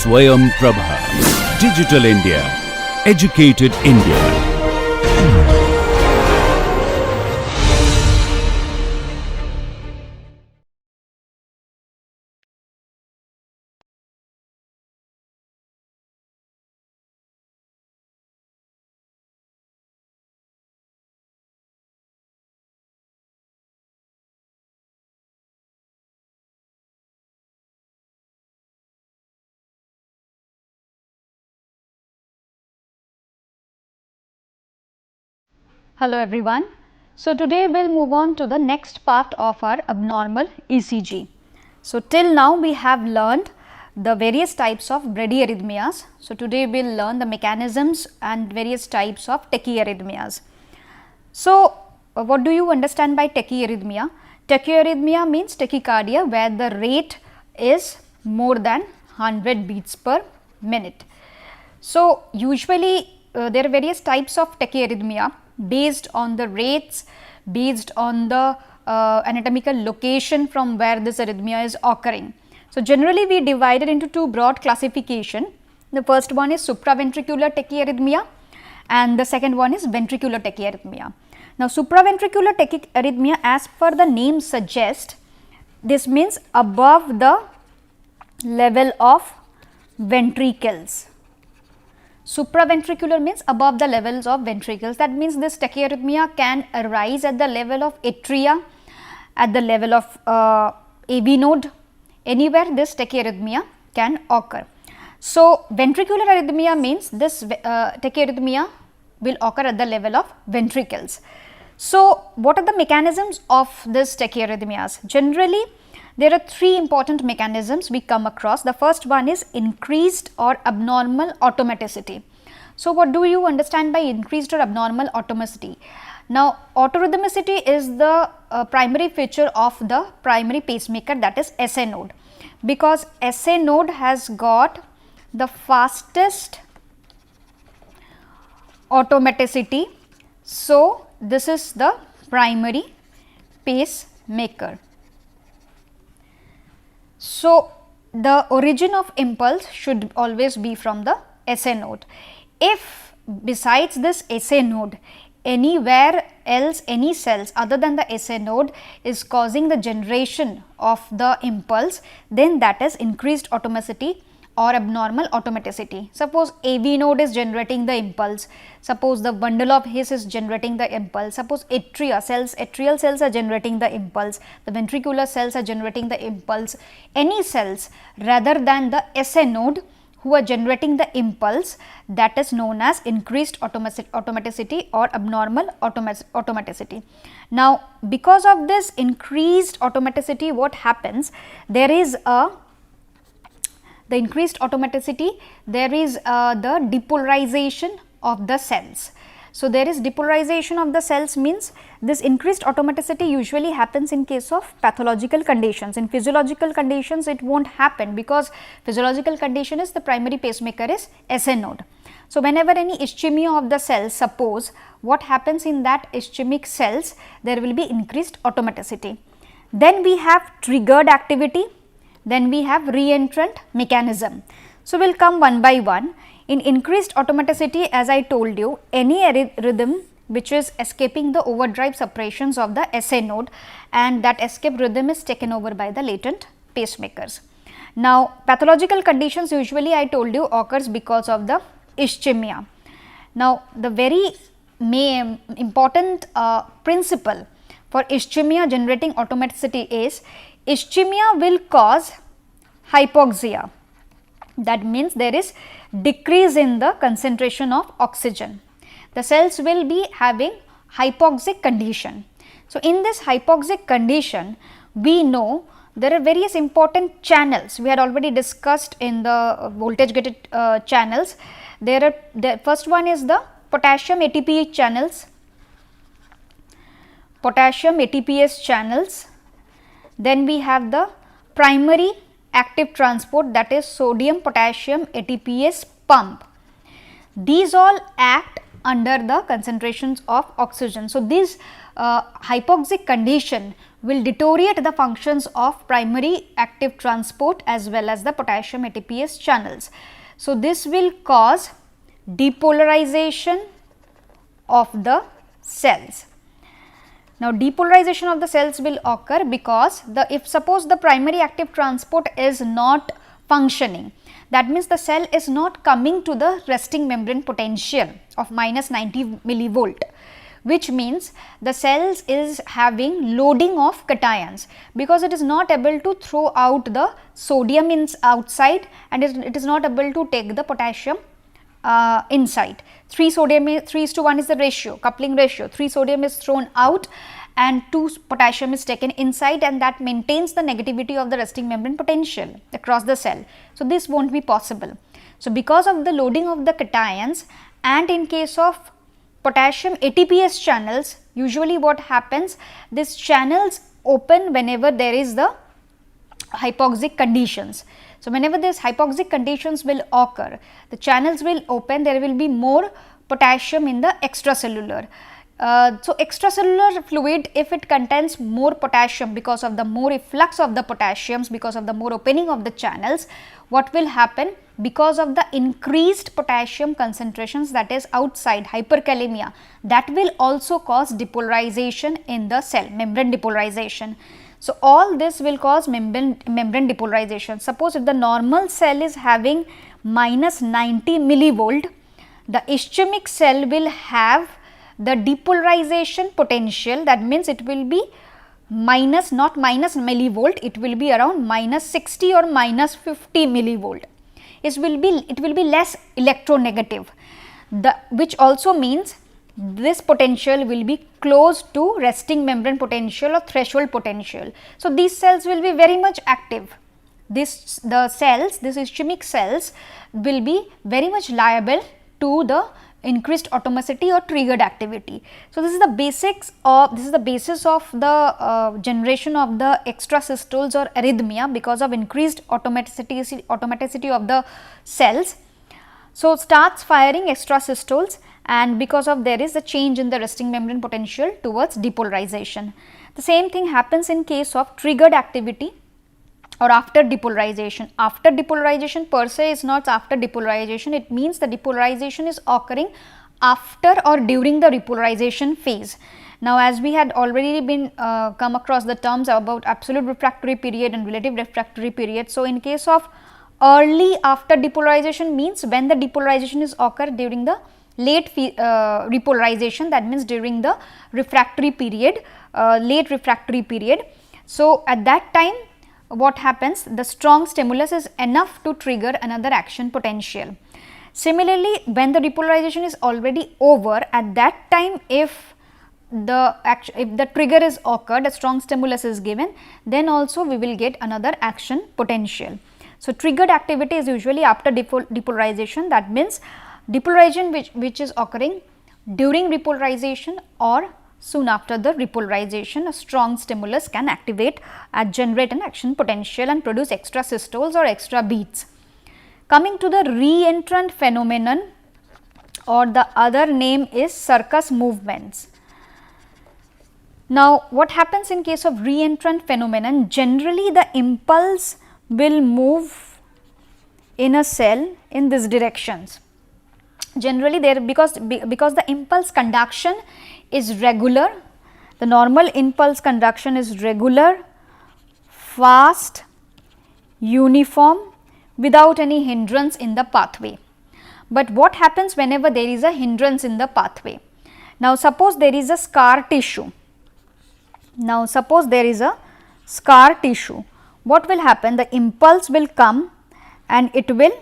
Swayam Prabha. Digital India. Educated India. Hello everyone. So today we'll move on to the next part of our abnormal ECG. So till now we have learned the various types of bradyarrhythmias. So today we'll learn the mechanisms and various types of tachyarrhythmias. So what do you understand by tachyarrhythmia? Tachyarrhythmia means tachycardia where the rate is more than 100 beats per minute. So usually there are various types of tachyarrhythmia based on the rates, based on the anatomical location from where this arrhythmia is occurring. So generally we divide it into two broad classification. The first one is supraventricular tachyarrhythmia and the second one is ventricular tachyarrhythmia. Now supraventricular tachyarrhythmia, as per the name suggests, this means above the level of ventricles. Supraventricular means above the levels of ventricles. That means this tachyarrhythmia can arise at the level of atria, at the level of AV node, anywhere this tachyarrhythmia can occur. So ventricular arrhythmia means this tachyarrhythmia will occur at the level of ventricles. So what are the mechanisms of this tachyarrhythmias? Generally there are three important mechanisms we come across. The first one is increased or abnormal automaticity. So what do you understand by increased or abnormal automaticity? Now autorhythmicity is the primary feature of the primary pacemaker, that is SA node, because SA node has got the fastest automaticity. So this is the primary pacemaker. So the origin of impulse should always be from the SA node. If besides this SA node anywhere else any cells other than the SA node is causing the generation of the impulse, then that is increased automaticity or abnormal automaticity. Suppose AV node is generating the impulse, suppose the bundle of His is generating the impulse, suppose atrial cells are generating the impulse, the ventricular cells are generating the impulse, any cells rather than the SA node who are generating the impulse, that is known as increased automaticity or abnormal automaticity. Now because of this increased automaticity, what happens, there is the increased automaticity, there is the depolarization of the cells. So there is depolarization of the cells means this increased automaticity usually happens in case of pathological conditions. In physiological conditions it won't happen, because physiological condition is the primary pacemaker is SA node. So whenever any ischemia of the cells, suppose what happens in that ischemic cells, there will be increased automaticity. Then we have triggered activity, then we have reentrant mechanism. So we will come one by one. In increased automaticity, as I told you, any rhythm which is escaping the overdrive suppressions of the SA node, and that escape rhythm is taken over by the latent pacemakers. Now pathological conditions usually I told you occurs because of the ischemia. Now the very important principle for ischemia generating automaticity is ischemia will cause hypoxia. That means there is decrease in the concentration of oxygen. The cells will be having hypoxic condition. So in this hypoxic condition, we know there are various important channels. We had already discussed in the voltage gated channels. The first one is the potassium ATP channels, potassium ATPase channels. Then we have the primary active transport, that is sodium potassium ATPase pump. These all act under the concentrations of oxygen. So this hypoxic condition will deteriorate the functions of primary active transport as well as the potassium ATPase channels. So, this will cause depolarization of the cells. Now, depolarization of the cells will occur because if suppose the primary active transport is not functioning, that means the cell is not coming to the resting membrane potential of minus 90 millivolt, which means the cells is having loading of cations because it is not able to throw out the sodium outside and it is not able to take the potassium inside. 3 sodium is 3:1 is the ratio, coupling ratio. 3 sodium is thrown out and 2 potassium is taken inside, and that maintains the negativity of the resting membrane potential across the cell. So, this will not be possible. So, because of the loading of the cations, and in case of potassium ATPase channels, usually what happens, these channels open whenever there is the hypoxic conditions. So, whenever these hypoxic conditions will occur, the channels will open, there will be more potassium in the extracellular. So, extracellular fluid, if it contains more potassium because of the more efflux of the potassiums, because of the more opening of the channels, what will happen? Because of the increased potassium concentrations, that is outside hyperkalemia, that will also cause depolarization in the cell, membrane depolarization. So, all this will cause membrane depolarization. Suppose if the normal cell is having minus 90 millivolt, the ischemic cell will have the depolarization potential, that means it will be minus, not minus millivolt, it will be around minus 60 or minus 50 millivolt. It will be less electronegative, which also means this potential will be close to resting membrane potential or threshold potential. So, these cells will be very much active. The cells, these ischemic cells will be very much liable to the increased atomicity or triggered activity. So, this is the basis of the generation of the extrasystoles or arrhythmia because of increased automaticity of the cells. So, starts firing extrasystoles, and because of there is a change in the resting membrane potential towards depolarization. The same thing happens in case of triggered activity or after depolarization. After depolarization per se is not after depolarization, it means the depolarization is occurring after or during the repolarization phase. Now, as we had already been come across the terms about absolute refractory period and relative refractory period. So, in case of early after depolarization means when the depolarization is occur during the late repolarization, that means during the refractory period, late refractory period. So, at that time what happens, the strong stimulus is enough to trigger another action potential. Similarly, when the repolarization is already over, at that time if the trigger is occurred, a strong stimulus is given, then also we will get another action potential. So, triggered activity is usually after depolarization, that means depolarization which is occurring during repolarization or soon after the repolarization. A strong stimulus can activate and generate an action potential and produce extra systoles or extra beats. Coming to the reentrant phenomenon, or the other name is circus movements. Now, what happens in case of reentrant phenomenon? Generally, the impulse will move in a cell in these directions. Generally, there because the impulse conduction is regular, the normal impulse conduction is regular, fast, uniform, without any hindrance in the pathway. But what happens whenever there is a hindrance in the pathway? Now, suppose there is a scar tissue. What will happen? The impulse will come and it will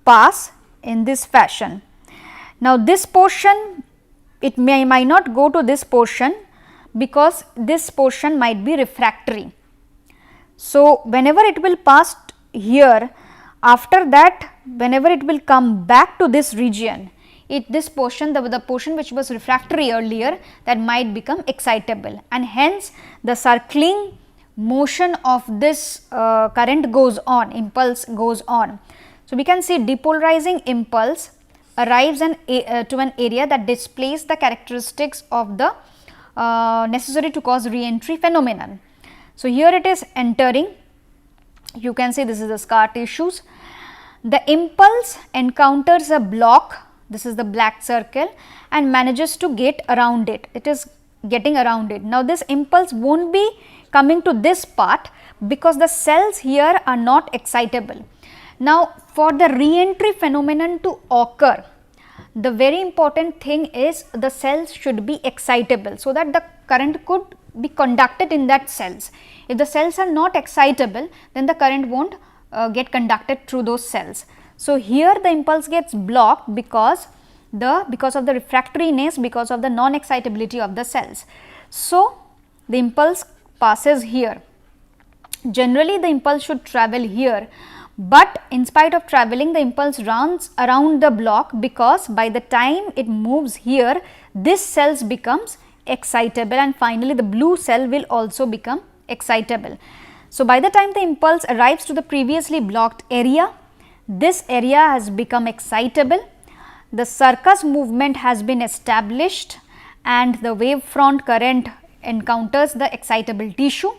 pass in this fashion. Now, this portion, it might not go to this portion because this portion might be refractory. So, whenever it will pass here, after that whenever it will come back to this region, this portion, the portion which was refractory earlier, that might become excitable, and hence the circling motion of this current goes on, impulse goes on. So, we can see depolarizing impulse arrives to an area that displays the characteristics of the necessary to cause re-entry phenomenon. So, here it is entering, you can see this is the scar tissues. The impulse encounters a block, this is the black circle, and manages to get around it, it is getting around it. Now, this impulse will not be coming to this part because the cells here are not excitable. Now, for the re-entry phenomenon to occur, the very important thing is the cells should be excitable, so that the current could be conducted in that cells. If the cells are not excitable, then the current will not get conducted through those cells. So, here the impulse gets blocked because of the refractoriness, because of the non-excitability of the cells. So, the impulse passes here. Generally, the impulse should travel here, but in spite of traveling, the impulse runs around the block, because by the time it moves here, this cells becomes excitable, and finally, the blue cell will also become excitable. So, by the time the impulse arrives to the previously blocked area, this area has become excitable, the circus movement has been established, and the wave front current encounters the excitable tissue,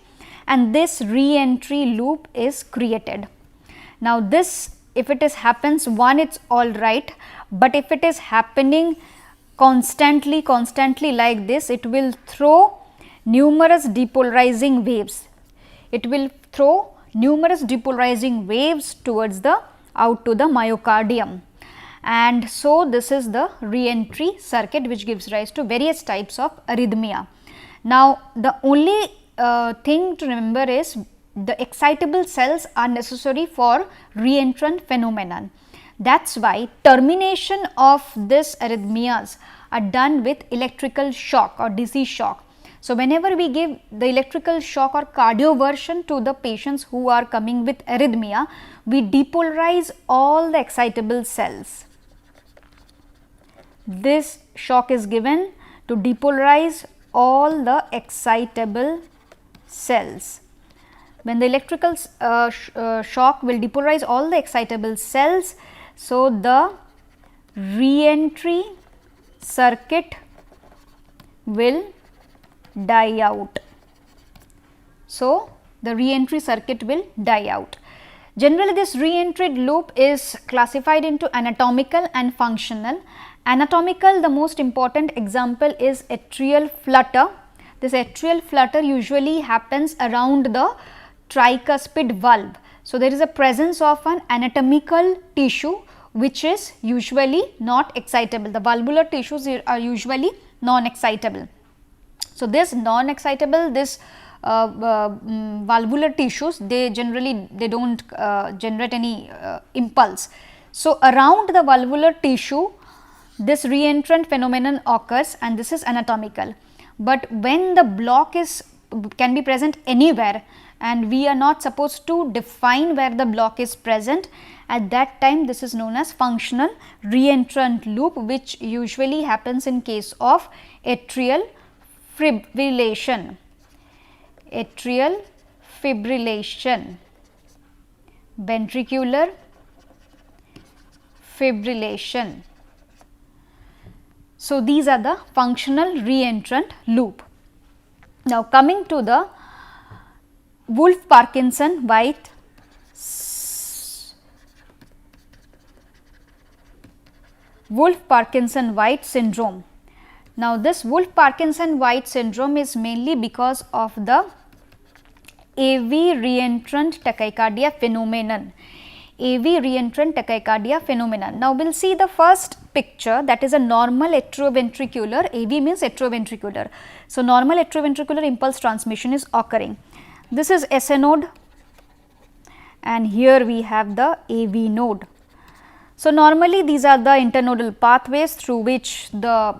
and this re-entry loop is created. Now, this if it is happens one, it is all right, but if it is happening constantly like this, it will throw numerous depolarizing waves. It will throw numerous depolarizing waves towards the out to the myocardium, and so this is the re-entry circuit which gives rise to various types of arrhythmia. Now, the only thing to remember is the excitable cells are necessary for re-entrant phenomenon. That is why termination of this arrhythmias are done with electrical shock or DC shock. So, whenever we give the electrical shock or cardioversion to the patients who are coming with arrhythmia, we depolarize all the excitable cells. This shock is given to depolarize all the excitable cells. When the electrical shock will depolarize all the excitable cells, so the re-entry circuit will die out. So, the re-entry circuit will die out. Generally, this re-entry loop is classified into anatomical and functional. Anatomical, the most important example is atrial flutter. This atrial flutter usually happens around the tricuspid valve. So, there is a presence of an anatomical tissue which is usually not excitable. The valvular tissues are usually non-excitable. So, this non-excitable, this valvular tissues, they generally do not generate any impulse. So, around the valvular tissue, this re-entrant phenomenon occurs, and this is anatomical. But when the block can be present anywhere, and we are not supposed to define where the block is present, at that time this is known as functional re-entrant loop, which usually happens in case of atrial fibrillation. Atrial fibrillation, ventricular fibrillation. So, these are the functional re-entrant loop. Now, coming to the Wolff-Parkinson-White syndrome. Now, this Wolff-Parkinson-White syndrome is mainly because of the AV reentrant tachycardia phenomenon. AV reentrant tachycardia phenomenon. Now, we will see the first picture, that is a normal atrioventricular, AV means atrioventricular. So, normal atrioventricular impulse transmission is occurring. This is SA node, and here we have the AV node. So, normally these are the internodal pathways through which the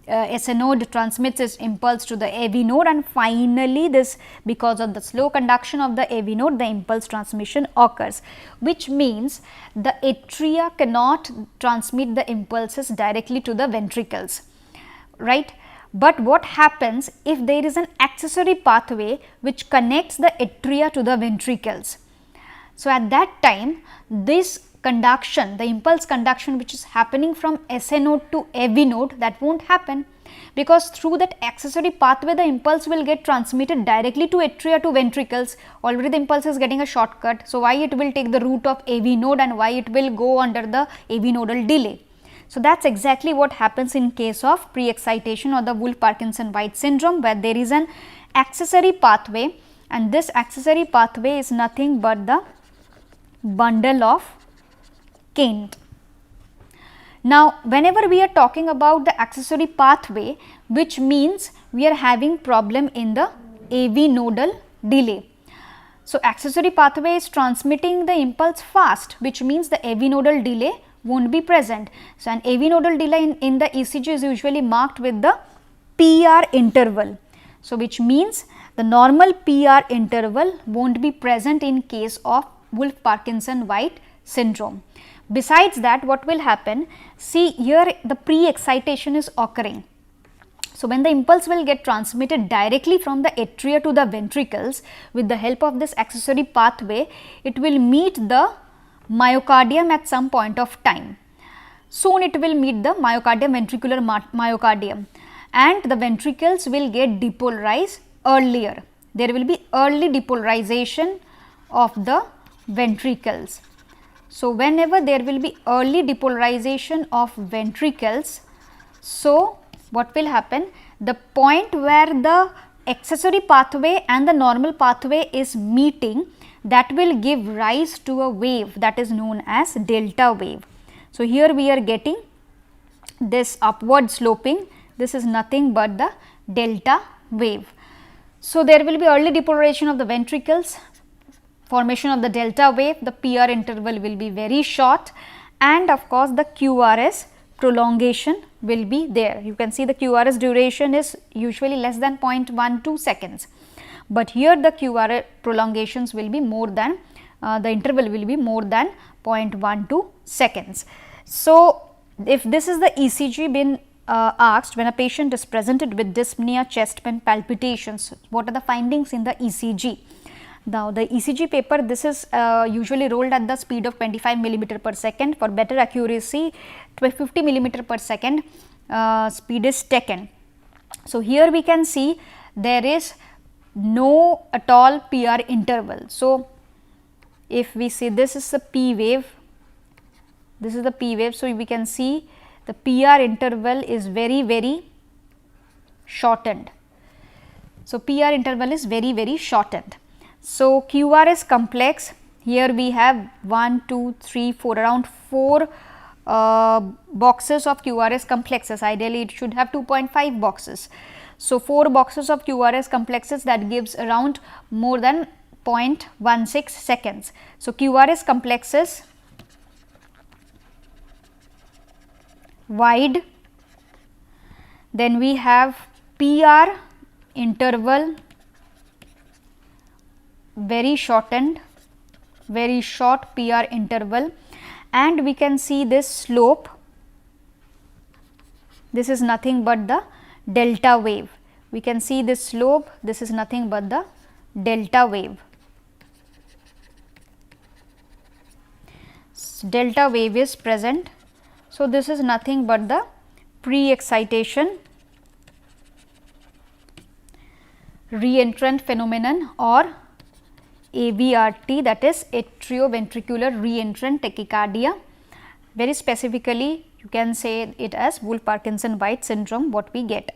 SA node transmits its impulse to the AV node, and finally, this because of the slow conduction of the AV node, the impulse transmission occurs, which means the atria cannot transmit the impulses directly to the ventricles, right. But what happens if there is an accessory pathway which connects the atria to the ventricles? So, at that time, this conduction, the impulse conduction which is happening from SA node to AV node, that will not happen. because through that accessory pathway the impulse will get transmitted directly to atria to ventricles. Already the impulse is getting a shortcut. So, why it will take the route of AV node and why it will go under the AV nodal delay. So, that is exactly what happens in case of pre-excitation or the Wolff-Parkinson-White syndrome, where there is an accessory pathway, and this accessory pathway is nothing but the bundle of Kent. Now, whenever we are talking about the accessory pathway, which means we are having problem in the AV nodal delay. So, accessory pathway is transmitting the impulse fast, which means the AV nodal delay won't be present. So, an AV nodal delay in the ECG is usually marked with the PR interval. So, which means the normal PR interval won't be present in case of Wolff-Parkinson-White syndrome. Besides that, what will happen? See, here the pre-excitation is occurring. So, when the impulse will get transmitted directly from the atria to the ventricles with the help of this accessory pathway, it will meet the myocardium at some point of time. Soon it will meet the myocardium, ventricular myocardium, and the ventricles will get depolarized earlier. There will be early depolarization of the ventricles. So, whenever there will be early depolarization of ventricles, so what will happen? The point where the accessory pathway and the normal pathway is meeting, that will give rise to a wave that is known as delta wave. So, here we are getting this upward sloping, this is nothing but the delta wave. So, there will be early depolarization of the ventricles, formation of the delta wave, the PR interval will be very short, and of course, the QRS prolongation will be there. You can see the QRS duration is usually less than 0.12 seconds, but here the QRS prolongations will be more than the interval will be more than 0.12 seconds. So, if this is the ECG been asked when a patient is presented with dyspnea, chest pain, palpitations, what are the findings in the ECG? Now, the ECG paper, this is usually rolled at the speed of 25 millimeter per second. For better accuracy, 50 millimeter per second speed is taken. So, here we can see there is no at all PR interval. So, if we see this is the P wave, this is the P wave. So, we can see the PR interval is very shortened. So, PR interval is very shortened. So, QRS complex, here we have 1, 2, 3, 4, around 4 boxes of QRS complexes. Ideally, it should have 2.5 boxes. So, 4 boxes of QRS complexes, that gives around more than 0.16 seconds. So, QRS complexes wide, then we have PR interval very shortened, very short PR interval, and we can see this slope, this is nothing but the delta wave. We can see this slope, this is nothing but the delta wave. Delta wave is present. So, this is nothing but the pre-excitation reentrant phenomenon or AVRT, that is atrioventricular reentrant tachycardia. Very specifically, you can say it as Wolff-Parkinson-White syndrome, what we get.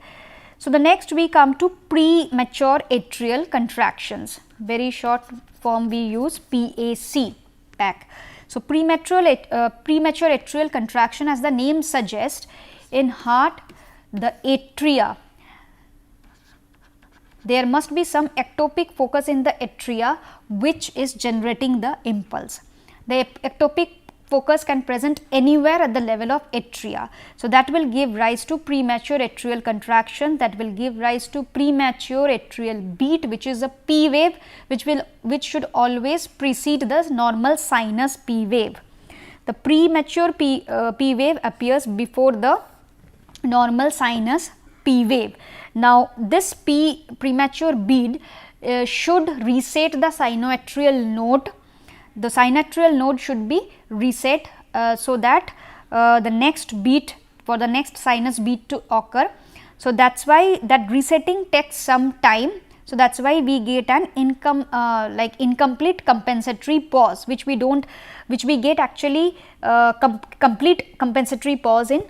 So, the next we come to premature atrial contractions, very short form we use PAC. So, premature atrial contraction, as the name suggests, in heart the atria, there must be some ectopic focus in the atria which is generating the impulse. The ectopic focus can present anywhere at the level of atria. So, that will give rise to premature atrial contraction, that will give rise to premature atrial beat, which is a P wave, which should always precede the normal sinus P wave. The premature P wave appears before the normal sinus P wave. Now, this premature beat should reset the sinoatrial node. The sinoatrial node should be reset so that the next beat, for the next sinus beat to occur. So that's why that resetting takes some time. So that's why we get an incomplete compensatory pause, which we get actually complete compensatory pause in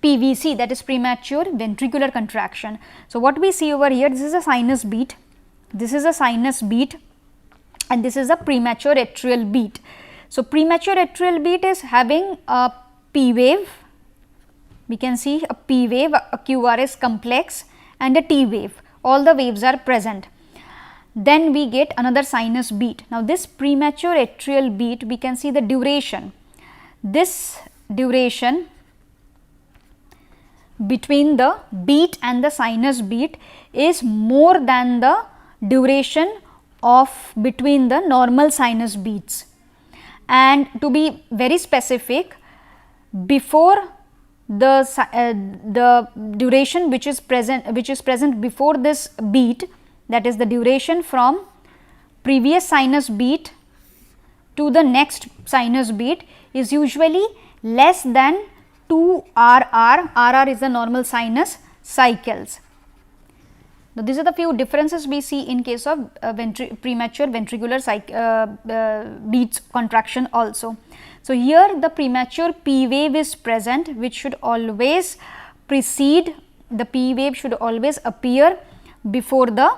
PVC, that is premature ventricular contraction. So what we see over here, this is a sinus beat, this is a sinus beat, and this is a premature atrial beat. So premature atrial beat is having a P wave, we can see a P wave, a QRS complex and a T wave, all the waves are present. Then we get another sinus beat. Now this premature atrial beat, we can see the duration, this duration between the beat and the sinus beat is more than the duration of between the normal sinus beats. And to be very specific, before the duration which is present before this beat, that is the duration from previous sinus beat to the next sinus beat, is usually less than 2 RR. RR is the normal sinus cycles. Now, these are the few differences we see in case of premature ventricular beats contraction also. So, here the premature P wave is present, which should always precede, the P wave should always appear before the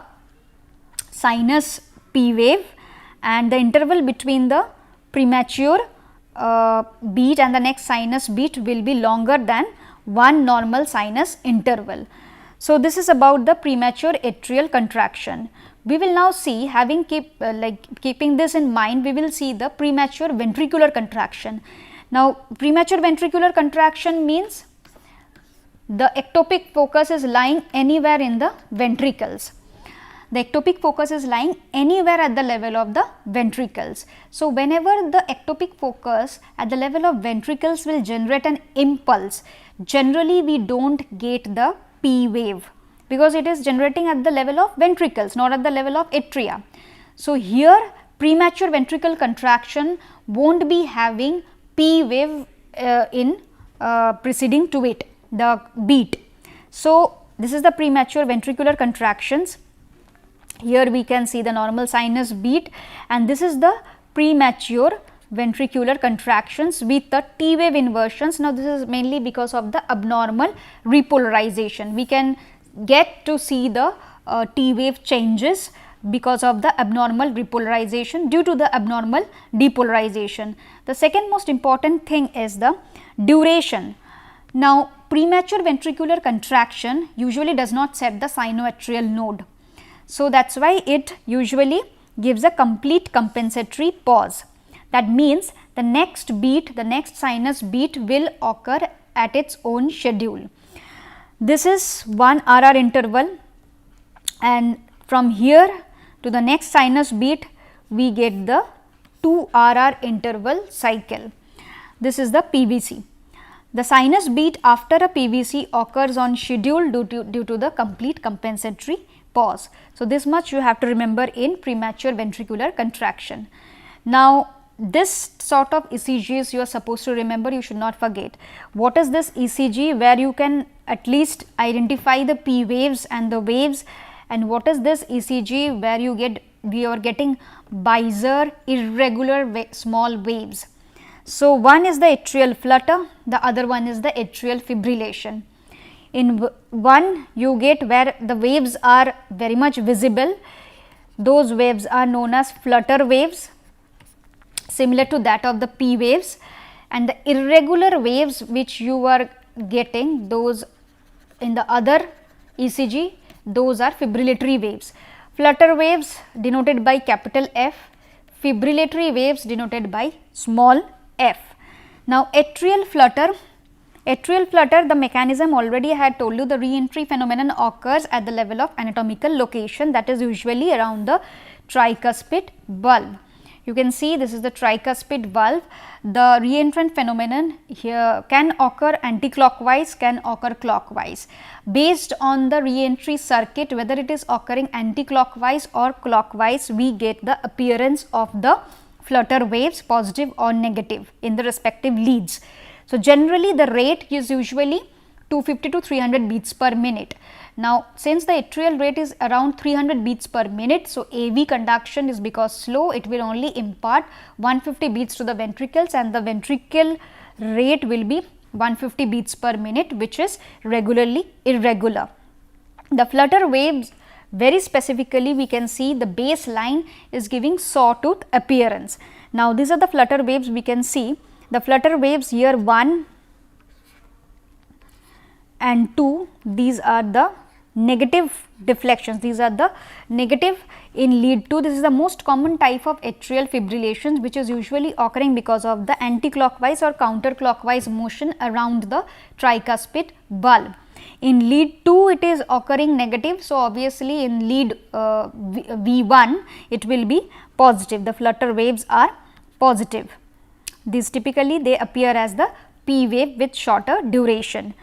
sinus P wave, and the interval between the premature beat and the next sinus beat will be longer than one normal sinus interval. So, this is about the premature atrial contraction. We will now see, having keeping this in mind, we will see the premature ventricular contraction. Now, premature ventricular contraction means the ectopic focus is lying anywhere in the ventricles. The ectopic focus is lying anywhere at the level of the ventricles. So, whenever the ectopic focus at the level of ventricles will generate an impulse, generally we do not get the P wave, because it is generating at the level of ventricles, not at the level of atria. So, here premature ventricle contraction will not be having P wave in preceding to it, the beat. So, this is the premature ventricular contractions. Here we can see the normal sinus beat, and this is the premature ventricular contractions with the T wave inversions. Now, this is mainly because of the abnormal repolarization. We can get to see the T wave changes because of the abnormal repolarization due to the abnormal depolarization. The second most important thing is the duration. Now, premature ventricular contraction usually does not set the sinoatrial node. So, that is why it usually gives a complete compensatory pause. That means the next beat, the next sinus beat will occur at its own schedule. This is 1 RR interval, and from here to the next sinus beat we get the 2 RR interval cycle. This is the PVC. The sinus beat after a PVC occurs on schedule due to the complete compensatory pause. So, this much you have to remember in premature ventricular contraction. Now, this sort of ECGs you are supposed to remember, you should not forget. What is this ECG, where you can at least identify the P waves and the waves, and what is this ECG where we are getting bizarre irregular small waves. So, one is the atrial flutter, the other one is the atrial fibrillation. In one you get where the waves are very much visible, those waves are known as flutter waves, similar to that of the P waves, and the irregular waves which you are getting, those in the other ECG, those are fibrillatory waves. Flutter waves denoted by capital F, fibrillatory waves denoted by small f. Now, atrial flutter, the mechanism already I had told you, the re-entry phenomenon occurs at the level of anatomical location, that is usually around the tricuspid valve. You can see this is the tricuspid valve. The re-entrant phenomenon here can occur anti-clockwise, can occur clockwise. Based on the re-entry circuit, whether it is occurring anti-clockwise or clockwise, we get the appearance of the flutter waves, positive or negative, in the respective leads. So, generally the rate is usually 250 to 300 beats per minute. Now, since the atrial rate is around 300 beats per minute, so AV conduction is because slow, it will only impart 150 beats to the ventricles, and the ventricle rate will be 150 beats per minute, which is regularly irregular. The flutter waves, very specifically we can see the baseline is giving sawtooth appearance. Now, these are the flutter waves we can see. The flutter waves here 1 and 2, these are the negative deflections, these are the negative in lead 2. This is the most common type of atrial fibrillations, which is usually occurring because of the anti-clockwise or counterclockwise motion around the tricuspid bulb. In lead 2 it is occurring negative, so obviously in lead V1 it will be positive, the flutter waves are positive. These typically they appear as the P wave with shorter duration.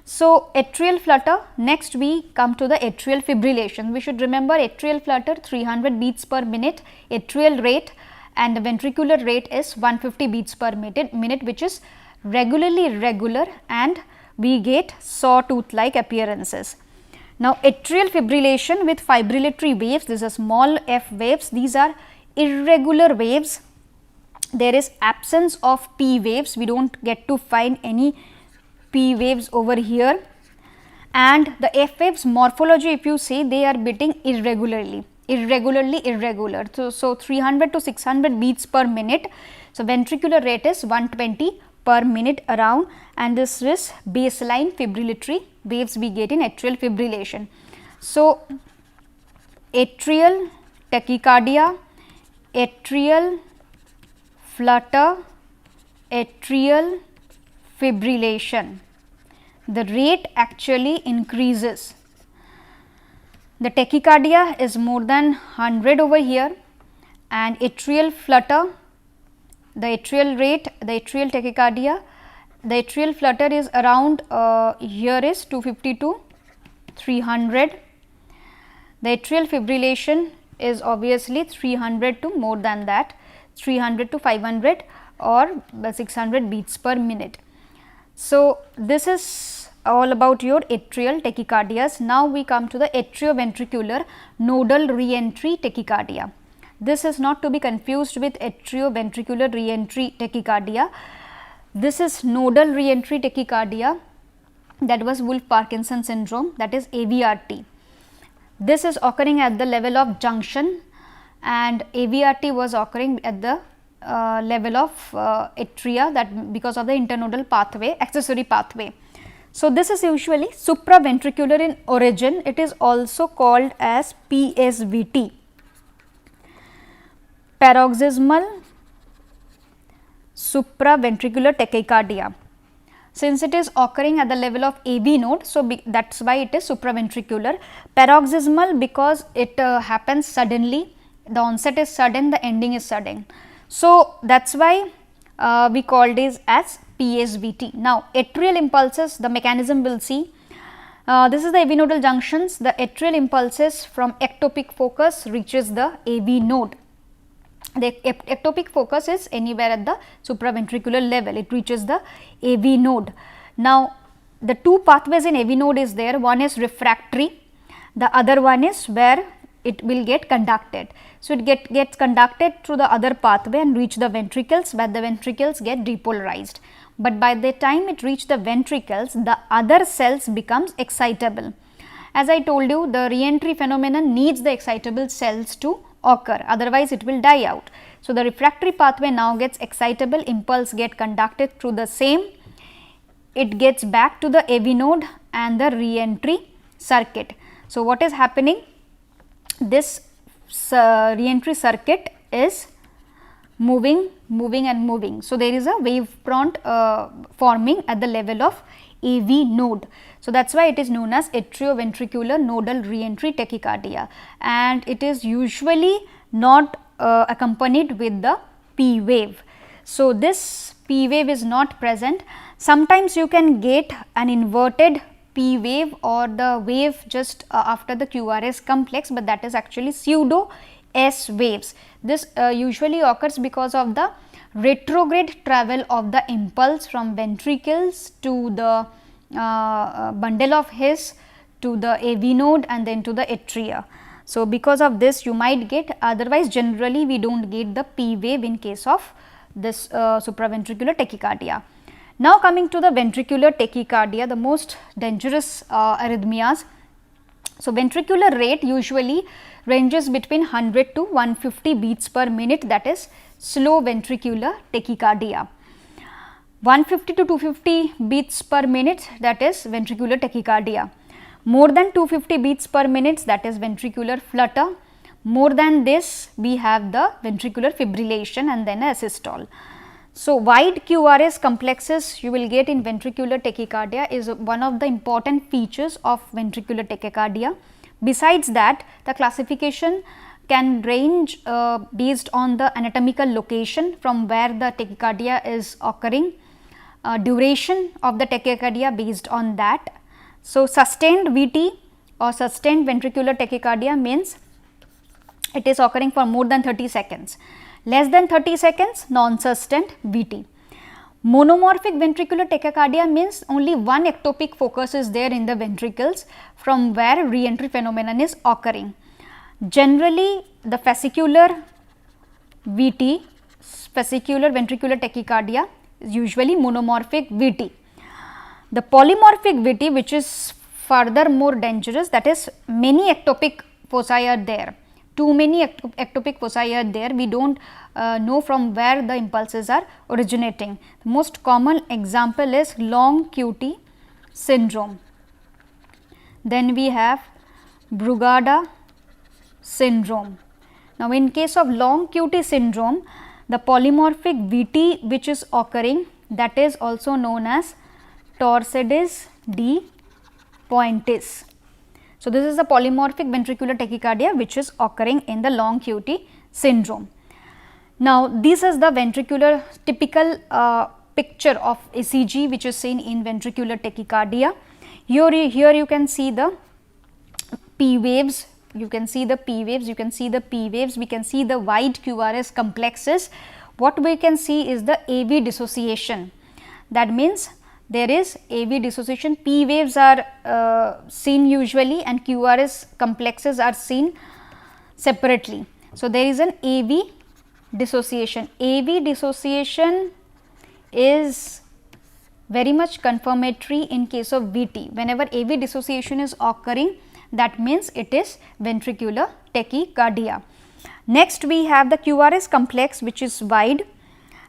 So, atrial flutter, next we come to the atrial fibrillation. We should remember atrial flutter 300 beats per minute, atrial rate and the ventricular rate is 150 beats per minute, which is regularly irregular, and we get sawtooth like appearances. Now, atrial fibrillation with fibrillatory waves, these are small f waves, these are irregular waves. There is absence of P waves, we do not get to find any P waves over here, and the F waves morphology, if you see, they are beating irregularly. So, 300 to 600 beats per minute. So, ventricular rate is 120 per minute around, and this is baseline fibrillatory waves we get in atrial fibrillation. So, atrial tachycardia, atrial flutter, atrial fibrillation, the rate actually increases. The tachycardia is more than 100 over here, and atrial flutter, the atrial rate, the atrial tachycardia, the atrial flutter is around here is 250 to 300. The atrial fibrillation is obviously 300 to more than that, 300 to 500 or 600 beats per minute. So, this is all about your atrial tachycardias. Now, we come to the atrioventricular nodal re-entry tachycardia. This is not to be confused with atrioventricular re-entry tachycardia. This is nodal re-entry tachycardia, that was Wolff-Parkinson syndrome, that is AVRT. This is occurring at the level of junction, and AVRT was occurring at the level of atria, that because of the internodal pathway, accessory pathway. So, this is usually supraventricular in origin, it is also called as PSVT, paroxysmal supraventricular tachycardia. Since it is occurring at the level of AV node, so that is why it is supraventricular. Paroxysmal because it happens suddenly, the onset is sudden, the ending is sudden. So, that is why we call this as PSVT. Now, atrial impulses, the mechanism we will see. This is the AV nodal junctions, the atrial impulses from ectopic focus reaches the AV node. The ectopic focus is anywhere at the supraventricular level, it reaches the AV node. Now, the two pathways in AV node is there, one is refractory, the other one is where it will get conducted. So, it gets conducted through the other pathway and reach the ventricles, where the ventricles get depolarized. But by the time it reach the ventricles, the other cells becomes excitable. As I told you, the re-entry phenomenon needs the excitable cells to occur, otherwise it will die out. So, the refractory pathway now gets excitable, impulse get conducted through the same, it gets back to the AV node and the re-entry circuit. So, what is happening? This re-entry circuit is moving and moving. So, there is a wave front forming at the level of AV node. So, that is why it is known as atrioventricular nodal re-entry tachycardia, and it is usually not accompanied with the P wave. So, this P wave is not present. Sometimes you can get an inverted P wave or the wave just after the QRS complex, but that is actually pseudo S waves. This usually occurs because of the retrograde travel of the impulse from ventricles to the bundle of his to the AV node and then to the atria. So, because of this you might get, otherwise generally we do not get the P wave in case of this supraventricular tachycardia. Now, coming to the ventricular tachycardia, the most dangerous arrhythmias. So, ventricular rate usually ranges between 100 to 150 beats per minute, that is slow ventricular tachycardia. 150 to 250 beats per minute, that is ventricular tachycardia. More than 250 beats per minute, that is ventricular flutter. More than this, we have the ventricular fibrillation and then a systole. So, wide QRS complexes you will get in ventricular tachycardia is one of the important features of ventricular tachycardia. Besides that, the classification can range based on the anatomical location from where the tachycardia is occurring, duration of the tachycardia based on that. So, sustained VT or sustained ventricular tachycardia means it is occurring for more than 30 seconds. Less than 30 seconds, non-sustained VT. Monomorphic ventricular tachycardia means only one ectopic focus is there in the ventricles from where re-entry phenomenon is occurring. Generally, the fascicular VT, fascicular ventricular tachycardia is usually monomorphic VT. The polymorphic VT, which is further more dangerous, that is many ectopic foci are there. Too many ectopic foci are there, we do not know from where the impulses are originating. The most common example is long QT syndrome. Then we have Brugada syndrome. Now, in case of long QT syndrome, the polymorphic VT which is occurring, that is also known as Torsades de Pointes. So, this is the polymorphic ventricular tachycardia which is occurring in the long QT syndrome. Now, this is the ventricular typical picture of ECG which is seen in ventricular tachycardia. Here you can see the P waves, you can see the P waves, you can see the P waves, we can see the wide QRS complexes. What we can see is the AV dissociation. That means there is AV dissociation, P waves are seen usually and QRS complexes are seen separately. So, there is an AV dissociation. AV dissociation is very much confirmatory in case of VT. Whenever AV dissociation is occurring, that means it is ventricular tachycardia. Next, we have the QRS complex which is wide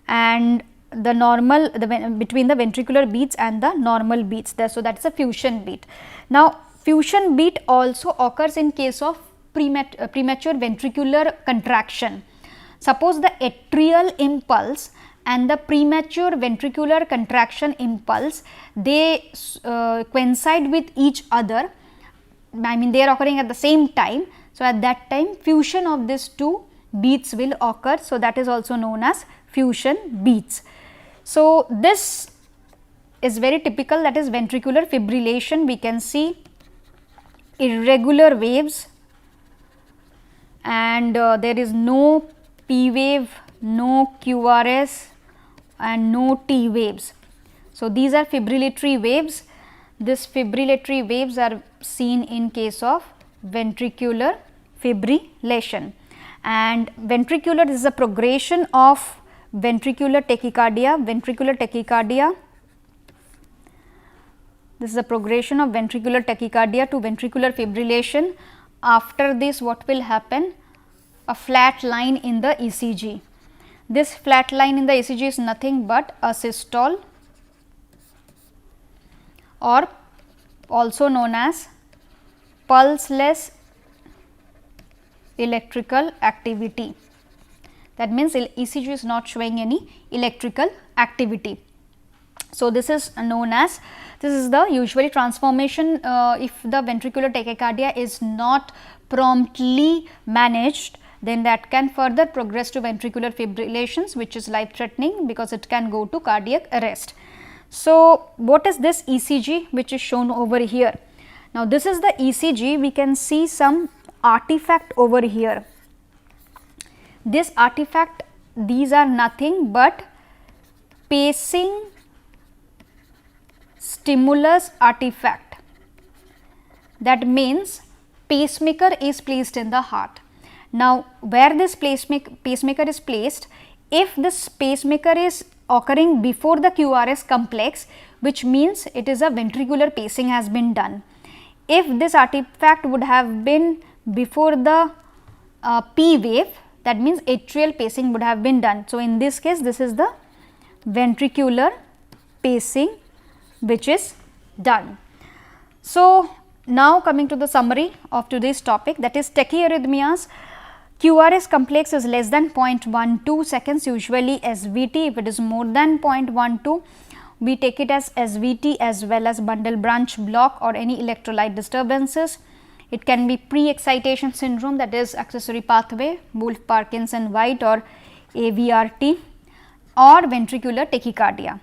and the normal between the ventricular beats and the normal beats there. So, that is a fusion beat. Now, fusion beat also occurs in case of premature ventricular contraction. Suppose the atrial impulse and the premature ventricular contraction impulse, they coincide with each other, I mean they are occurring at the same time. So, at that time fusion of these two beats will occur. So, that is also known as fusion beats. So, this is very typical, that is ventricular fibrillation. We can see irregular waves and there is no P wave, no QRS and no T waves. So, these are fibrillatory waves. These fibrillatory waves are seen in case of ventricular fibrillation, and ventricular is a progression of ventricular tachycardia. Ventricular tachycardia, this is a progression of ventricular tachycardia to ventricular fibrillation. After this, what will happen? A flat line in the ECG. This flat line in the ECG is nothing but a systole, or also known as pulseless electrical activity. That means ECG is not showing any electrical activity. So, this is known as, this is the usually transformation if the ventricular tachycardia is not promptly managed, then that can further progress to ventricular fibrillations, which is life threatening because it can go to cardiac arrest. So, what is this ECG which is shown over here? Now, this is the ECG, we can see some artifact over here. This artifact, these are nothing but pacing stimulus artifact. That means pacemaker is placed in the heart. Now, where this pacemaker is placed, if this pacemaker is occurring before the QRS complex, which means it is a ventricular pacing has been done. If this artifact would have been before the P wave, that means atrial pacing would have been done. So, in this case, this is the ventricular pacing which is done. So, now coming to the summary of today's topic, that is tachyarrhythmias. QRS complex is less than 0.12 seconds, usually SVT. If it is more than 0.12, we take it as SVT as well as bundle branch block or any electrolyte disturbances. It can be pre-excitation syndrome, that is accessory pathway, Wolff-Parkinson-White or AVRT, or ventricular tachycardia.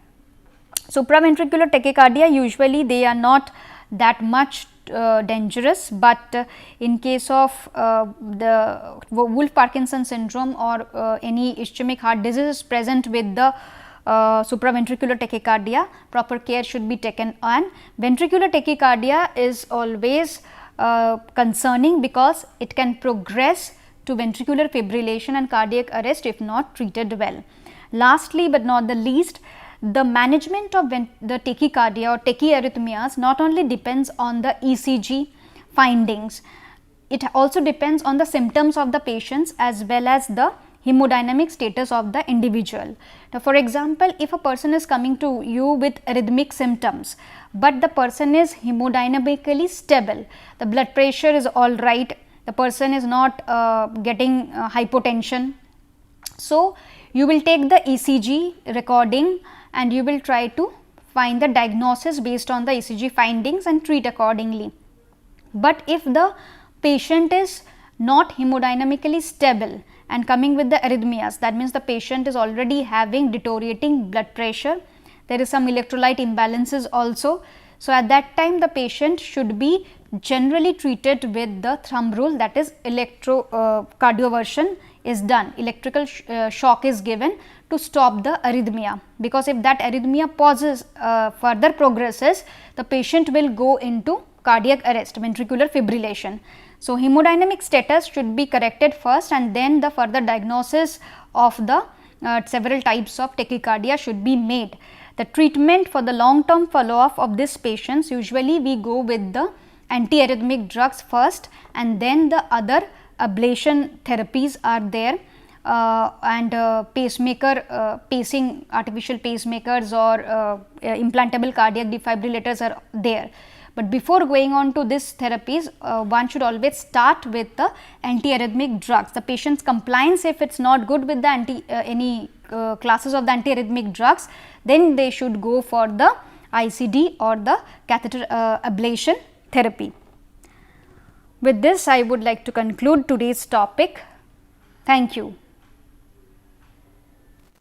Supraventricular tachycardia, usually they are not that much dangerous, but in case of the Wolff-Parkinson syndrome or any ischemic heart disease is present with the supraventricular tachycardia, proper care should be taken on. Ventricular tachycardia is always concerning because it can progress to ventricular fibrillation and cardiac arrest if not treated well. Lastly, but not the least, the management of the tachycardia or tachyarrhythmias not only depends on the ECG findings, it also depends on the symptoms of the patients as well as the hemodynamic status of the individual. Now, for example, if a person is coming to you with arrhythmic symptoms, but the person is hemodynamically stable, the blood pressure is all right, the person is not getting hypotension. So, you will take the ECG recording and you will try to find the diagnosis based on the ECG findings and treat accordingly. But if the patient is not hemodynamically stable and coming with the arrhythmias, that means the patient is already having deteriorating blood pressure, there is some electrolyte imbalances also. So, at that time the patient should be generally treated with the thumb rule, that is electrocardioversion is done, electrical shock is given to stop the arrhythmia, because if that arrhythmia pauses further progresses, the patient will go into cardiac arrest, ventricular fibrillation. So, hemodynamic status should be corrected first and then the further diagnosis of the several types of tachycardia should be made. The treatment for the long term follow up of these patients, usually we go with the antiarrhythmic drugs first and then the other ablation therapies are there, and pacemaker pacing, artificial pacemakers or implantable cardiac defibrillators are there. But before going on to these therapies, one should always start with the antiarrhythmic drugs. The patient's compliance, if it is not good with the any classes of the antiarrhythmic drugs, then they should go for the ICD or the catheter ablation therapy. With this, I would like to conclude today's topic. Thank you.